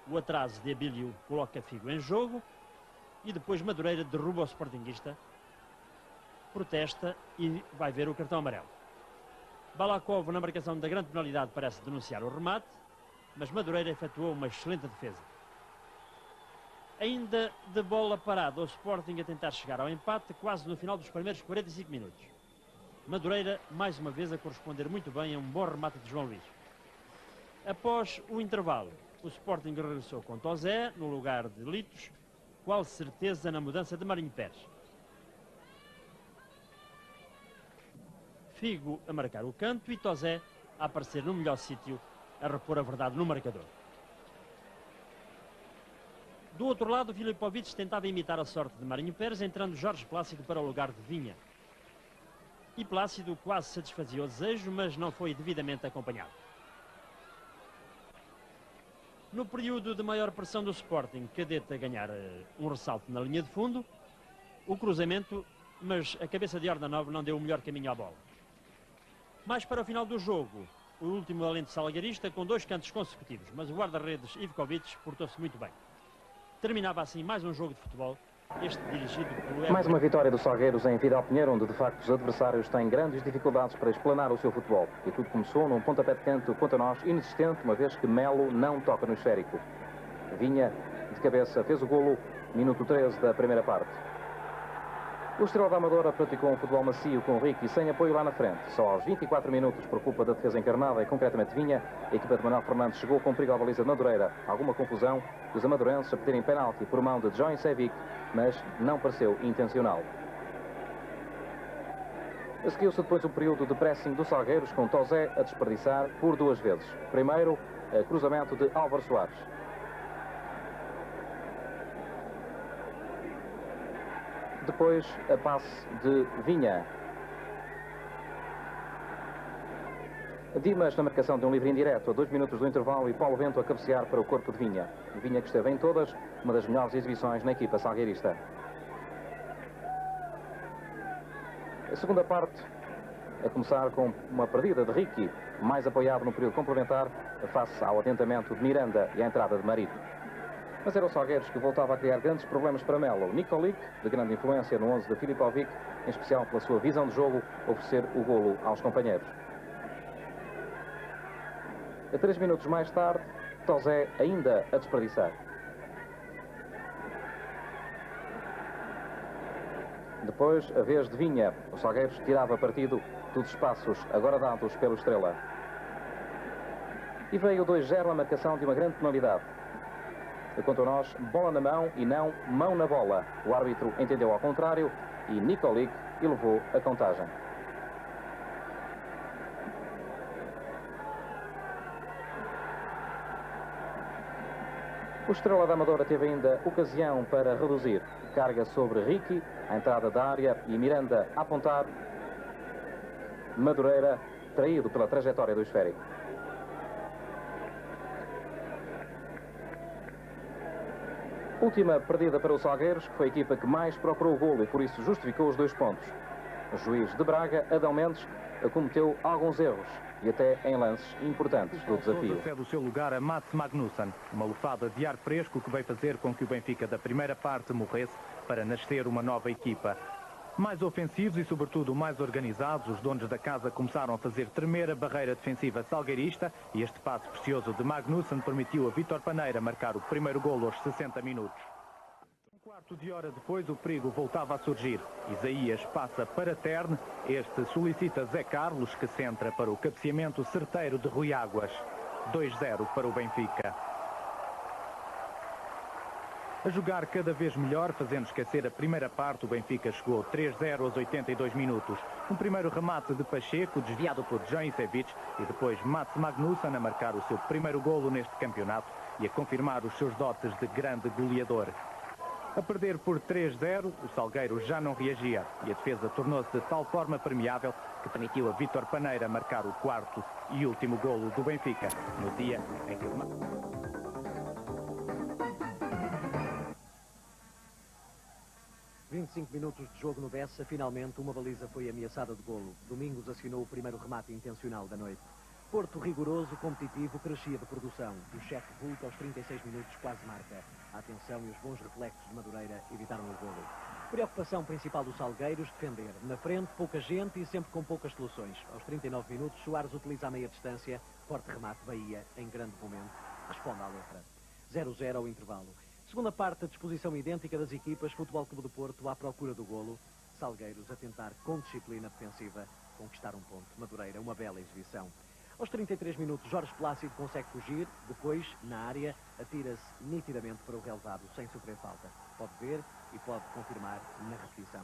O atraso de Abílio coloca Figo em jogo e depois Madureira derruba o Sportingista, protesta e vai ver o cartão amarelo. Balakov, na marcação da grande penalidade, parece denunciar o remate, mas Madureira efetuou uma excelente defesa. Ainda de bola parada, o Sporting a tentar chegar ao empate, quase no final dos primeiros 45 minutos. Madureira, mais uma vez, a corresponder muito bem a um bom remate de João Luís. Após o intervalo, o Sporting regressou com Tozé, no lugar de Litos, qual certeza na mudança de Marinho Pérez. Figo a marcar o canto e Tozé a aparecer no melhor sítio, a repor a verdade no marcador. Do outro lado, Filipovic tentava imitar a sorte de Marinho Pérez, entrando Jorge Plácido para o lugar de Vinha. E Plácido quase satisfazia o desejo, mas não foi devidamente acompanhado. No período de maior pressão do Sporting, Cadete a ganhar um ressalto na linha de fundo, o cruzamento, mas a cabeça de Ordanov não deu o melhor caminho à bola. Mais para o final do jogo, o último alento salgueirista com 2 cantos consecutivos, mas o guarda-redes Ivkovic portou-se muito bem. Terminava assim mais um jogo de futebol, este dirigido pelo... Mais uma vitória dos Salgueiros em Vidal Pinheiro, onde de facto os adversários têm grandes dificuldades para explanar o seu futebol. E tudo começou num pontapé de canto quanto a nós inexistente, uma vez que Melo não toca no esférico. Vinha de cabeça, fez o golo, minuto 13 da primeira parte. O Estrela da Amadora praticou um futebol macio com Ricky sem apoio lá na frente. Só aos 24 minutos, por culpa da defesa encarnada e concretamente Vinha, a equipa de Manuel Fernandes chegou com perigo à baliza de Madureira. Alguma confusão, os amadorenses a pedirem penalti por mão de João Sevic, mas não pareceu intencional. Seguiu-se depois o período de pressing dos Salgueiros, com Tozé a desperdiçar por 2 vezes. Primeiro, cruzamento de Álvaro Soares. Depois, a passe de Vinha. Dimas na marcação de um livre indireto a 2 minutos do intervalo e Paulo Bento a cabecear para o corpo de Vinha. Vinha que esteve em todas, uma das melhores exibições na equipa salgueirista. A segunda parte, a começar com uma perdida de Ricky, mais apoiado no período complementar, face ao atentamento de Miranda e à entrada de Marito. Mas era o Salgueiros que voltava a criar grandes problemas para Melo. Nikolic, de grande influência no 11 de Filipovic, em especial pela sua visão de jogo, oferecer o golo aos companheiros. A 3 minutos mais tarde, Tozé ainda a desperdiçar. Depois, a vez de Vinha, o Salgueiros tirava partido dos espaços agora dados pelo Estrela. E veio 2-0 a marcação de uma grande penalidade. Quanto a nós, bola na mão e não mão na bola. O árbitro entendeu ao contrário e Nikolic elevou a contagem. O Estrela da Amadora teve ainda ocasião para reduzir. Carga sobre Ricky, a entrada da área e Miranda a apontar. Madureira, traído pela trajetória do esférico. Última perdida para os Salgueiros, que foi a equipa que mais procurou o golo e por isso justificou os 2 pontos. O juiz de Braga, Adão Mendes, cometeu alguns erros e até em lances importantes do desafio. Cede o seu lugar a Mats Magnusson, uma lufada de ar fresco que veio fazer com que o Benfica da primeira parte morresse para nascer uma nova equipa. Mais ofensivos e, sobretudo, mais organizados, os donos da casa começaram a fazer tremer a barreira defensiva salgueirista e este passe precioso de Magnusson permitiu a Vítor Paneira marcar o primeiro golo aos 60 minutos. Um quarto de hora depois, o perigo voltava a surgir. Isaías passa para Terne, este solicita Zé Carlos, que centra para o cabeceamento certeiro de Rui Águas. 2-0 para o Benfica. A jogar cada vez melhor, fazendo esquecer a primeira parte, o Benfica chegou 3-0 aos 82 minutos. Um primeiro remate de Pacheco, desviado por João Isevic, e depois Mats Magnusson a marcar o seu primeiro golo neste campeonato e a confirmar os seus dotes de grande goleador. A perder por 3-0, o Salgueiro já não reagia e a defesa tornou-se de tal forma permeável que permitiu a Vítor Paneira marcar o quarto e último golo do Benfica, no dia em que o... 25 minutos de jogo no Bessa, finalmente uma baliza foi ameaçada de golo. Domingos assinou o primeiro remate intencional da noite. Porto rigoroso, competitivo, crescia de produção. O chefe Vulto aos 36 minutos quase marca. A atenção e os bons reflexos de Madureira evitaram o golo. Preocupação principal dos Salgueiros, defender. Na frente, pouca gente e sempre com poucas soluções. Aos 39 minutos, Soares utiliza a meia distância. Forte remate, Bahia, em grande momento. Responde à letra. 0-0 ao intervalo. Segunda parte, a disposição idêntica das equipas. Futebol Clube do Porto à procura do golo. Salgueiros a tentar, com disciplina defensiva, conquistar um ponto. Madureira, uma bela exibição. Aos 33 minutos, Jorge Plácido consegue fugir. Depois, na área, atira-se nitidamente para o relevado, sem sofrer falta. Pode ver e pode confirmar na repetição.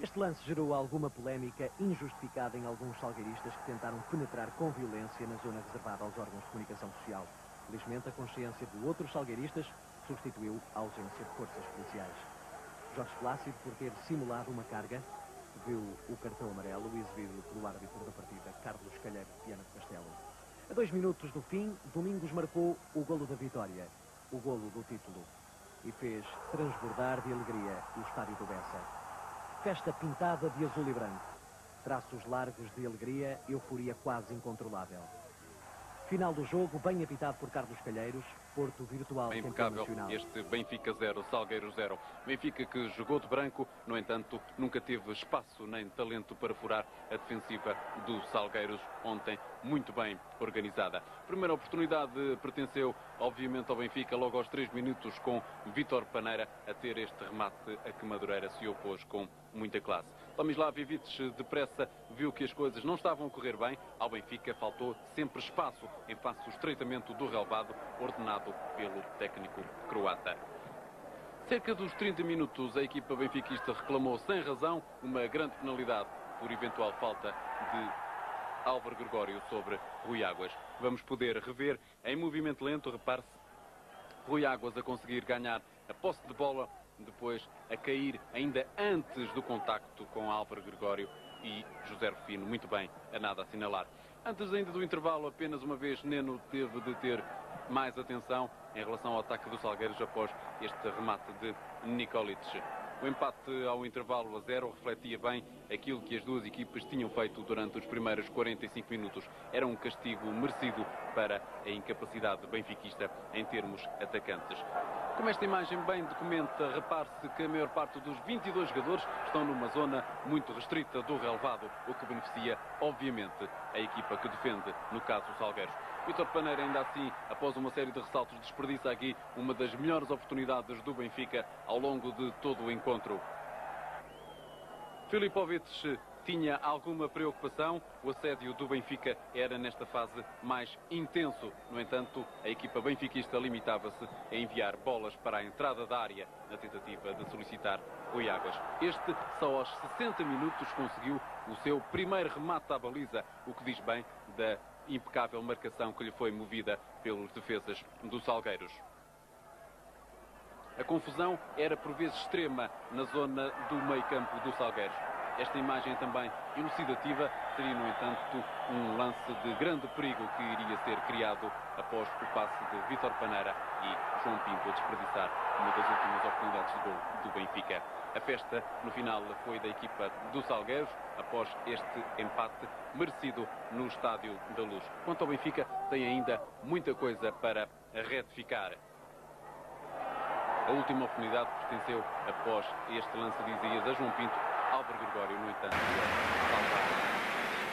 Este lance gerou alguma polémica injustificada em alguns salgueiristas que tentaram penetrar com violência na zona reservada aos órgãos de comunicação social. Felizmente, a consciência de outros salgueiristas substituiu a ausência de forças policiais. Jorge Plácido, por ter simulado uma carga, viu o cartão amarelo exibido pelo árbitro da partida, Carlos Calheiro de Viana do Castelo. A 2 minutos do fim, Domingos marcou o golo da vitória, o golo do título, e fez transbordar de alegria o estádio do Bessa. Festa pintada de azul e branco, traços largos de alegria, euforia quase incontrolável. Final do jogo, bem apitado por Carlos Calheiros, Porto virtual campeão impecável nacional. este Benfica 0, Salgueiros 0. Benfica que jogou de branco, no entanto, nunca teve espaço nem talento para furar a defensiva do Salgueiros, ontem muito bem organizada. Primeira oportunidade pertenceu, obviamente, ao Benfica, logo aos 3 minutos, com Vítor Paneira a ter este remate a que Madureira se opôs com muita classe. Tomislav Ivic, depressa, viu que as coisas não estavam a correr bem. Ao Benfica faltou sempre espaço em face ao estreitamento do relvado, ordenado pelo técnico croata. Cerca dos 30 minutos, a equipa benfiquista reclamou sem razão uma grande penalidade por eventual falta de Álvaro Gregório sobre Rui Águas. Vamos poder rever em movimento lento, repare-se, Rui Águas a conseguir ganhar a posse de bola, depois a cair ainda antes do contacto com Álvaro Gregório e José Rufino, muito bem, a nada a assinalar. Antes ainda do intervalo, apenas uma vez Neno teve de ter mais atenção em relação ao ataque do Salgueiros após este remate de Nikolic. O empate ao intervalo a 0 refletia bem aquilo que as duas equipas tinham feito durante os primeiros 45 minutos. Era um castigo merecido para a incapacidade benfiquista em termos atacantes. Como esta imagem bem documenta, repare-se que a maior parte dos 22 jogadores estão numa zona muito restrita do relevado, o que beneficia, obviamente, a equipa que defende, no caso, o Salgueiros. Vítor Paneira, ainda assim, após uma série de ressaltos, desperdiça aqui uma das melhores oportunidades do Benfica ao longo de todo o encontro. Filipovic tinha alguma preocupação, o assédio do Benfica era nesta fase mais intenso. No entanto, a equipa benfiquista limitava-se a enviar bolas para a entrada da área na tentativa de solicitar Rui Águas. Este, só aos 60 minutos, conseguiu o seu primeiro remate à baliza, o que diz bem da impecável marcação que lhe foi movida pelos defesas do Salgueiros. A confusão era por vezes extrema na zona do meio-campo do Salgueiros. Esta imagem também elucidativa seria, no entanto, um lance de grande perigo que iria ser criado após o passe de Vítor Paneira e João Pinto a desperdiçar uma das últimas oportunidades de gol do Benfica. A festa, no final, foi da equipa do Salgueiros, após este empate merecido no Estádio da Luz. Quanto ao Benfica, tem ainda muita coisa para retificar. A última oportunidade pertenceu, após este lance de Isaías, a João Pinto. Álvaro Gregório, no entanto,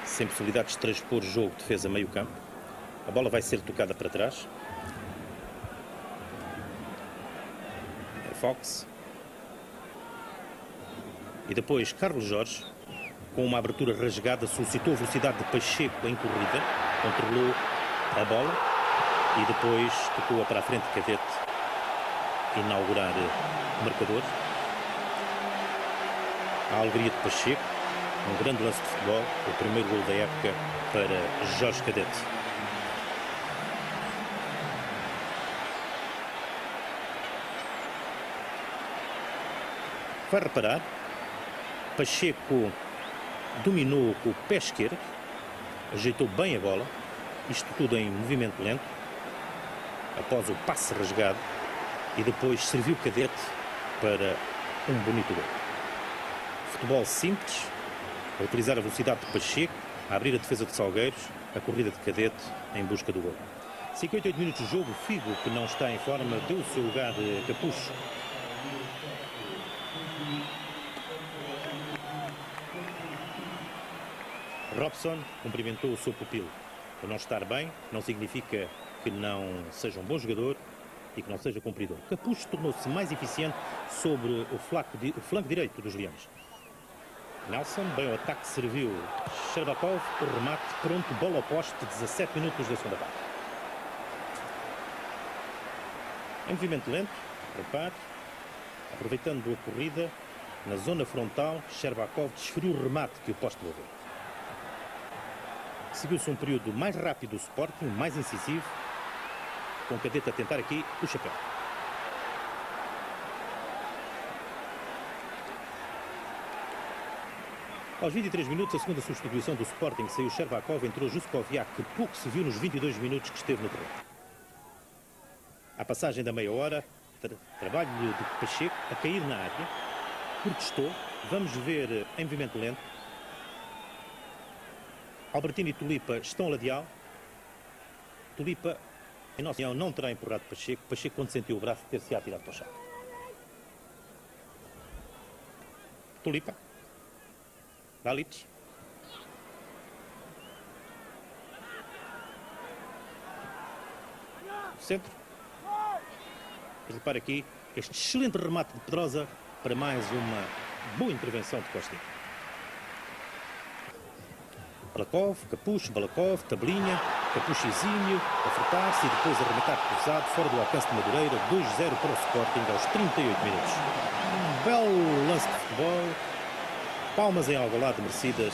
sem possibilidades de transpor jogo, defesa meio campo. A bola vai ser tocada para trás. É Fox. E depois Carlos Jorge, com uma abertura rasgada, solicitou a velocidade de Pacheco em corrida, controlou a bola e depois tocou-a para a frente de Cadete, inaugurar o marcador. A alegria de Pacheco, um grande lance de futebol, o primeiro gol da época para Jorge Cadete. Vai reparar, Pacheco dominou com o pé esquerdo, ajeitou bem a bola, isto tudo em movimento lento, após o passe rasgado, e depois serviu Cadete para um bonito gol. Futebol simples, a utilizar a velocidade de Pacheco, a abrir a defesa de Salgueiros, a corrida de Cadete em busca do gol. 58 minutos de jogo, Figo, que não está em forma, deu o seu lugar de Capucho. Robson cumprimentou o seu pupilo. Por não estar bem, não significa que não seja um bom jogador e que não seja cumpridor. Capucho tornou-se mais eficiente sobre o flanco direito dos Leões. Nelson, bem o ataque, serviu Sherbakov, o remate, pronto, bola ao poste, 17 minutos da segunda parte. Em movimento lento, repare, aproveitando a corrida, na zona frontal, Sherbakov desferiu o remate que o poste devolveu. Seguiu-se um período mais rápido do Sporting, mais incisivo, com o Cadete a tentar aqui o chapéu. Aos 23 minutos, a segunda substituição do Sporting, saiu Sherbakov, entrou Juskoviak, que pouco se viu nos 22 minutos que esteve no terreno. À passagem da meia hora, trabalho de Pacheco a cair na área, protestou, vamos ver em movimento lento. Albertino e Tulipa estão a lateral. Tulipa, em nossa opinião, não terá empurrado Pacheco. Pacheco, quando sentiu o braço, ter-se atirado para o chão. Tulipa. Dalic. Centro. Repare aqui este excelente remate de Pedrosa para mais uma boa intervenção de Costa. Balakov, Capucho, Balakov, tabelinha, Capucho exímio, a fretar-se e depois arrematar cruzado, fora do alcance de Madureira, 2-0 para o Sporting aos 38 minutos. Um belo lance de futebol, palmas em Alvalade merecidas.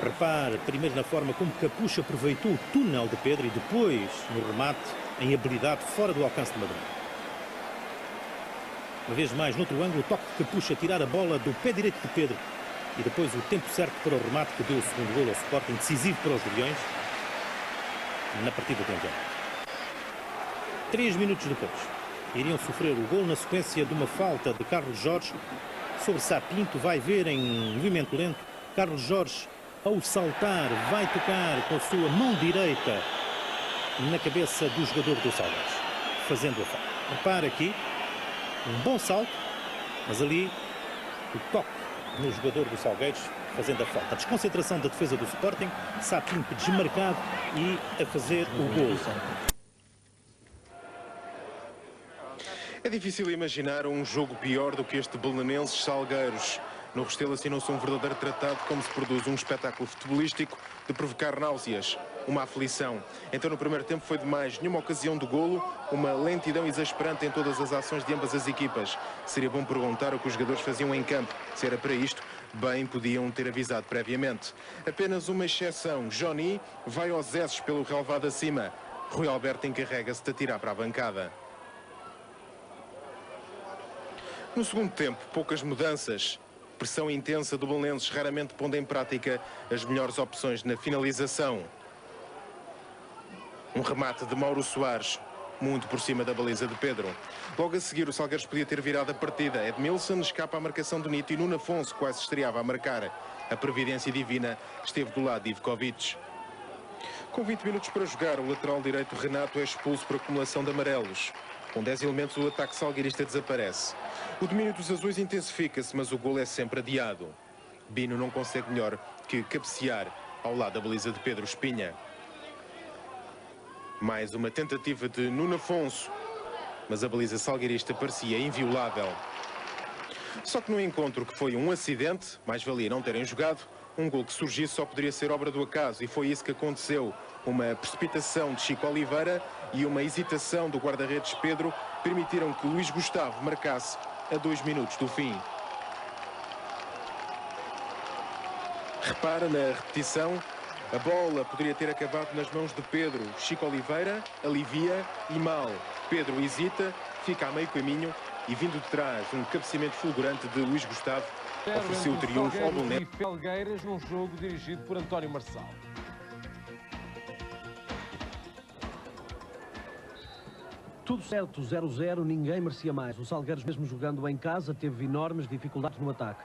Repare, primeiro na forma como Capucho aproveitou o túnel de Pedro e depois no remate em habilidade fora do alcance de Madureira. Uma vez mais, noutro ângulo, o toque de Capucho a tirar a bola do pé direito de Pedro. E depois o tempo certo para o remate que deu o segundo golo ao Sporting, decisivo para os Leões na partida do campeonato. 3 minutos depois, iriam sofrer o golo na sequência de uma falta de Carlos Jorge sobre Sapinto. Vai ver em movimento lento, Carlos Jorge, ao saltar, vai tocar com a sua mão direita na cabeça do jogador do Salgueiros, fazendo a falta. Repara aqui, um bom salto, mas ali o toque no jogador do Salgueiros, fazendo a falta. A desconcentração da defesa do Sporting, Sapinto desmarcado e a fazer o gol. É difícil imaginar um jogo pior do que este Belenenses-Salgueiros. No Restelo assinou-se um verdadeiro tratado como se produz um espetáculo futebolístico de provocar náuseas, uma aflição. Então no primeiro tempo foi demais, nenhuma ocasião de golo, uma lentidão exasperante em todas as ações de ambas as equipas. Seria bom perguntar o que os jogadores faziam em campo. Se era para isto, bem podiam ter avisado previamente. Apenas uma exceção, Johnny vai aos esses pelo relevado acima. Rui Alberto encarrega-se de atirar para a bancada. No segundo tempo, poucas mudanças. Pressão intensa do Belenenses, raramente pondo em prática as melhores opções na finalização. Um remate de Mauro Soares, muito por cima da baliza de Pedro. Logo a seguir, o Salgueiros podia ter virado a partida. Edmilson escapa à marcação do Nito e Nuno Afonso quase estreava a marcar. A previdência divina esteve do lado de Ivkovic. Com 20 minutos para jogar, o lateral direito Renato é expulso por acumulação de amarelos. Com 10 elementos, o ataque salgueirista desaparece. O domínio dos azuis intensifica-se, mas o golo é sempre adiado. Bino não consegue melhor que cabecear ao lado da baliza de Pedro Espinha. Mais uma tentativa de Nuno Afonso, mas a baliza salgueirista parecia inviolável. Só que no encontro que foi um acidente, mais valia não terem jogado, um gol que surgisse só poderia ser obra do acaso, e foi isso que aconteceu. Uma precipitação de Chico Oliveira e uma hesitação do guarda-redes Pedro permitiram que Luís Gustavo marcasse a 2 minutos do fim. Repara na repetição, a bola poderia ter acabado nas mãos de Pedro. Chico Oliveira alivia e mal. Pedro hesita, fica a meio caminho e vindo de trás um cabeceamento fulgurante de Luís Gustavo ofereceu o triunfo ao Belenenses. E Felgueiras num jogo dirigido por António Marçal. Tudo certo, 0-0, ninguém merecia mais. O Salgueiros, mesmo jogando em casa, teve enormes dificuldades no ataque.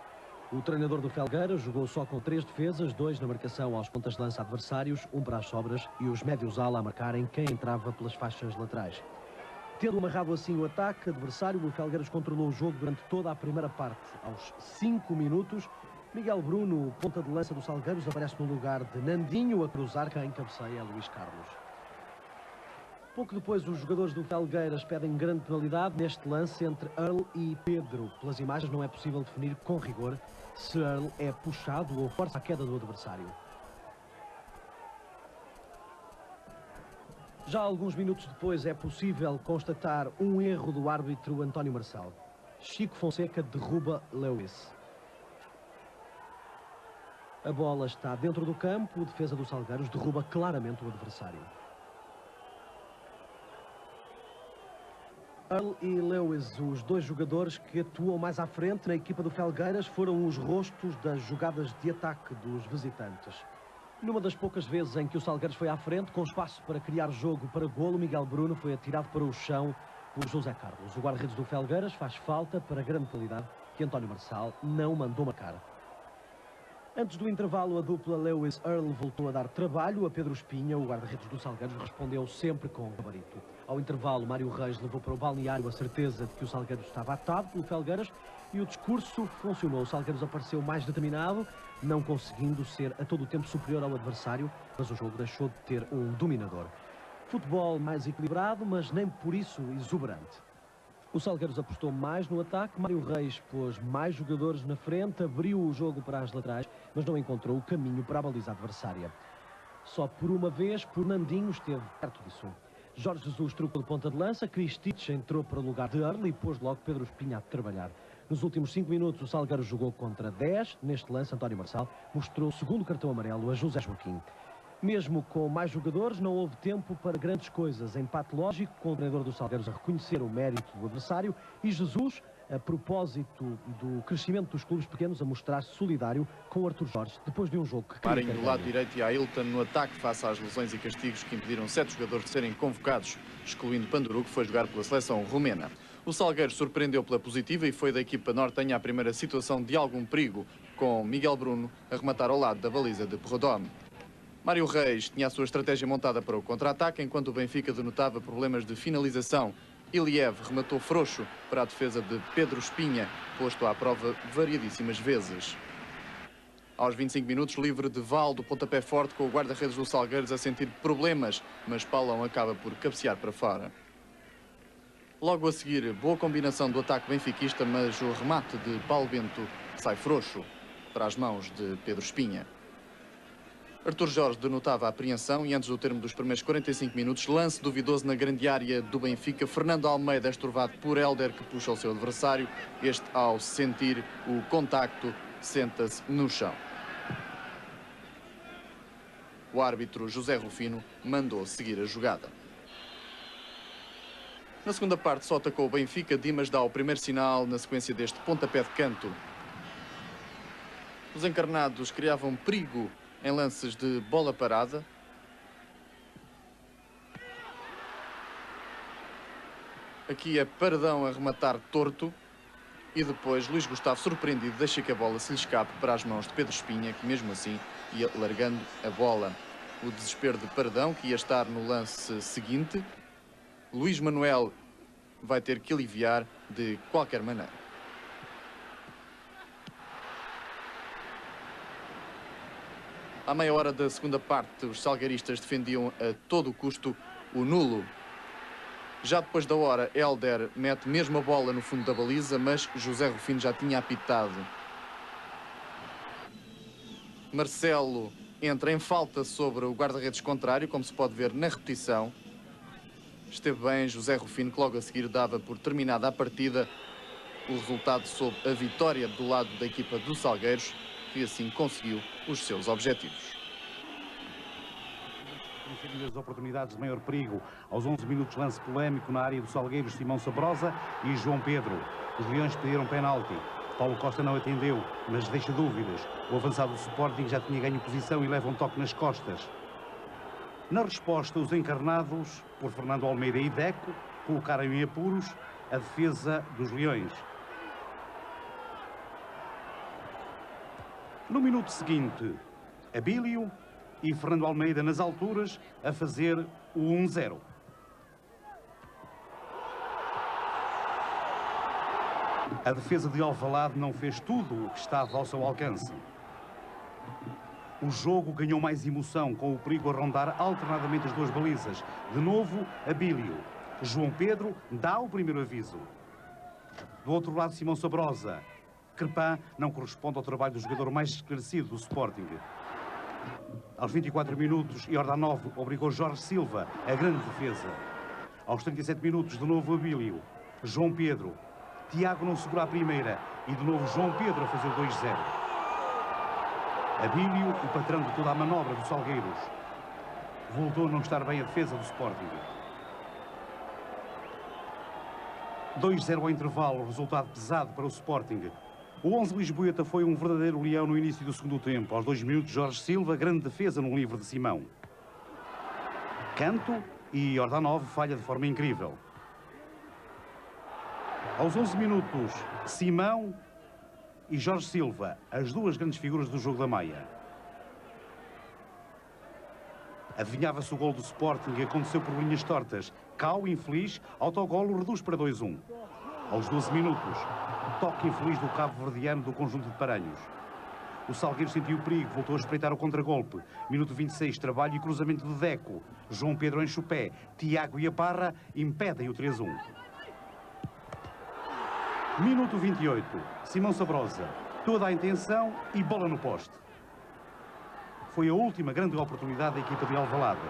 O treinador do Felgueiras jogou só com 3 defesas, 2 na marcação aos pontas de lança adversários, 1 para as sobras e os médios-ala a marcarem quem entrava pelas faixas laterais. Tendo amarrado assim o ataque adversário, o Felgueiras controlou o jogo durante toda a primeira parte. Aos 5 minutos, Miguel Bruno, ponta de lança do Salgueiros, aparece no lugar de Nandinho a cruzar quem cabeceia Luís Carlos. Pouco depois, os jogadores do Felgueiras pedem grande penalidade neste lance entre Earl e Pedro. Pelas imagens não é possível definir com rigor se Earl é puxado ou força a queda do adversário. Já alguns minutos depois é possível constatar um erro do árbitro António Marçal. Chico Fonseca derruba Lewis. A bola está dentro do campo, a defesa do Salgueiros derruba claramente o adversário. Earl e Lewis, os 2 jogadores que atuam mais à frente na equipa do Felgueiras, foram os rostos das jogadas de ataque dos visitantes. Numa das poucas vezes em que o Salgueiros foi à frente, com espaço para criar jogo para golo, Miguel Bruno foi atirado para o chão por José Carlos. O guarda-redes do Felgueiras faz falta para grande qualidade que António Marçal não mandou marcar. Antes do intervalo, a dupla Lewis-Earl voltou a dar trabalho a Pedro Espinha. O guarda-redes do Salgueiros respondeu sempre com gabarito. Ao intervalo, Mário Reis levou para o balneário a certeza de que o Salgueiros estava atado pelo Felgueiras e o discurso funcionou. O Salgueiros apareceu mais determinado, não conseguindo ser a todo o tempo superior ao adversário, mas o jogo deixou de ter um dominador. Futebol mais equilibrado, mas nem por isso exuberante. O Salgueiros apostou mais no ataque, Mário Reis pôs mais jogadores na frente, abriu o jogo para as laterais, mas não encontrou o caminho para a baliza adversária. Só por uma vez, por Nandinho, esteve perto disso. Jorge Jesus trocou de ponta de lança, Kristich entrou para o lugar de Earl e pôs logo Pedro Espinha a trabalhar. Nos últimos 5 minutos, o Salgueiros jogou contra 10. Neste lance, António Marçal mostrou o segundo cartão amarelo a José Joaquim. Mesmo com mais jogadores, não houve tempo para grandes coisas. Empate lógico, com o treinador do Salgueiros a reconhecer o mérito do adversário e Jesus, a propósito do crescimento dos clubes pequenos, a mostrar-se solidário com o Artur Jorge, depois de um jogo que... Marinho do lado direito e Ailton no ataque face às lesões e castigos que impediram 7 jogadores de serem convocados, excluindo Panduru, que foi jogar pela seleção romena. O Salgueiros surpreendeu pela positiva e foi da equipa nortenha a primeira situação de algum perigo, com Miguel Bruno a rematar ao lado da baliza de Perrodome. Mário Reis tinha a sua estratégia montada para o contra-ataque, enquanto o Benfica denotava problemas de finalização. Iliev rematou frouxo para a defesa de Pedro Espinha, posto à prova variadíssimas vezes. Aos 25 minutos, livre de Valdo, pontapé forte com o guarda-redes do Salgueiros a sentir problemas, mas Paulão acaba por cabecear para fora. Logo a seguir, boa combinação do ataque benfiquista, mas o remate de Paulo Bento sai frouxo para as mãos de Pedro Espinha. Artur Jorge denotava a apreensão e antes do termo dos primeiros 45 minutos, lance duvidoso na grande área do Benfica. Fernando Almeida é estorvado por Hélder, que puxa o seu adversário. Este, ao sentir o contacto, senta-se no chão. O árbitro José Rufino mandou seguir a jogada. Na segunda parte só atacou o Benfica. Dimas dá o primeiro sinal na sequência deste pontapé de canto. Os encarnados criavam perigo em lances de bola parada. Aqui é Paradão a rematar torto. E depois Luís Gustavo, surpreendido, deixa que a bola se lhe escape para as mãos de Pedro Espinha, que mesmo assim ia largando a bola. O desespero de Paradão, que ia estar no lance seguinte. Luís Manuel vai ter que aliviar de qualquer maneira. À meia hora da segunda parte, os salgueiristas defendiam a todo custo o nulo. Já depois da hora, Hélder mete mesmo a bola no fundo da baliza, mas José Rufino já tinha apitado. Marcelo entra em falta sobre o guarda-redes contrário, como se pode ver na repetição. Esteve bem José Rufino, que logo a seguir dava por terminada a partida. O resultado sob a vitória do lado da equipa do Salgueiros, que assim conseguiu os seus objetivos. conhecendo as oportunidades de maior perigo. Aos 11 minutos, lance polémico na área do Salgueiros, Simão Sabrosa e João Pedro. Os Leões pediram penalti. Paulo Costa não atendeu, mas deixa dúvidas. O avançado do Sporting já tinha ganho posição e leva um toque nas costas. Na resposta, os encarnados, por Fernando Almeida e Deco, colocaram em apuros a defesa dos Leões. No minuto seguinte, Abílio e Fernando Almeida nas alturas a fazer o 1-0. A defesa de Alvalade não fez tudo o que estava ao seu alcance. O jogo ganhou mais emoção, com o perigo a rondar alternadamente as duas balizas. De novo, Abílio. João Pedro dá o primeiro aviso. Do outro lado, Simão Sabrosa. Crepin não corresponde ao trabalho do jogador mais esclarecido do Sporting. Aos 24 minutos, Jordanov obrigou Jorge Silva a grande defesa. Aos 37 minutos, de novo Abílio. João Pedro. Tiago não segura a primeira e de novo João Pedro a fazer 2-0. Abílio, o patrão de toda a manobra do Salgueiros. Voltou a não estar bem a defesa do Sporting. 2-0 ao intervalo, resultado pesado para o Sporting. O 11 lisboeta foi um verdadeiro leão no início do segundo tempo. Aos 2 minutos, Jorge Silva, grande defesa num livre de Simão. Canto e Jordanov falha de forma incrível. Aos 11 minutos, Simão e Jorge Silva, as duas grandes figuras do jogo da Maia. Adivinhava-se o gol do Sporting e aconteceu por linhas tortas. Cau, infeliz, autogolo reduz para 2-1. Aos 12 minutos, toque infeliz do cabo-verdiano do conjunto de Paranhos. O Salgueiro sentiu o perigo, voltou a espreitar o contragolpe. Minuto 26, trabalho e cruzamento de Deco. João Pedro enche o pé. Tiago e a Parra impedem o 3-1. Minuto 28, Simão Sabrosa. Toda a intenção e bola no poste. Foi a última grande oportunidade da equipa de Alvalade.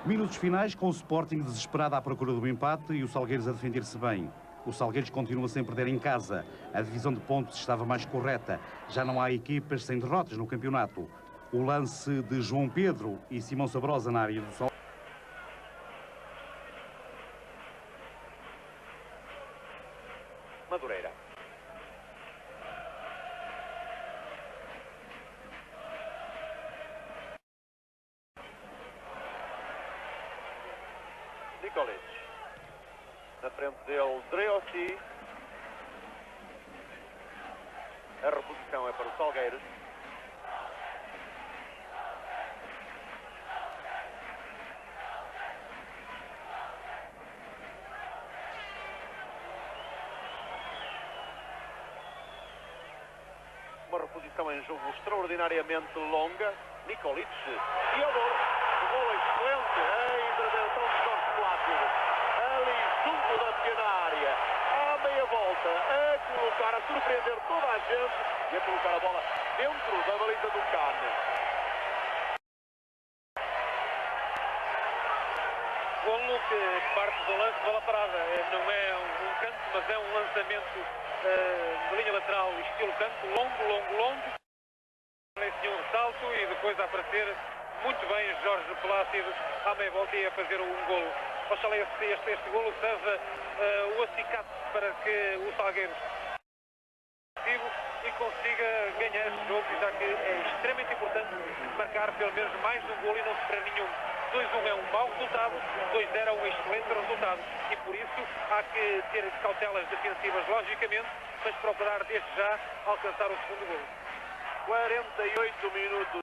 Minutos finais com o Sporting desesperado à procura do empate e o Salgueiros a defender-se bem. O Salgueiros continua sem perder em casa. A divisão de pontos estava mais correta. Já não há equipas sem derrotas no campeonato. O lance de João Pedro e Simão Sabrosa na área do Salgueiros. Madureira. Nikolic. Na frente dele, Dreossi. A reposição é para o Salgueiros. Uma reposição em jogo extraordinariamente longa. Nikolic. E a gol. O gol excelente. A intervenção de Jorge Plácido. Ali junto da pequena área. À meia volta. A colocar, a surpreender toda a gente. E a colocar a bola dentro da baliza do Cane. Golo que parte do lance, bola parada. Não é um canto, mas é um lançamento de linha lateral, estilo canto, longo. Nesse um salto e depois a aparecer muito bem Jorge Plácido à meia volta e a fazer um golo. Oxalá este golo seja o acicate para que o Salgueiros e consiga ganhar este jogo, já que é extremamente importante marcar pelo menos mais um golo e não sofrer nenhum. 2-1 é um mau resultado, 2-0 é um excelente resultado e por isso há que ter cautelas defensivas logicamente, mas procurar desde já alcançar o segundo golo. 48 minutos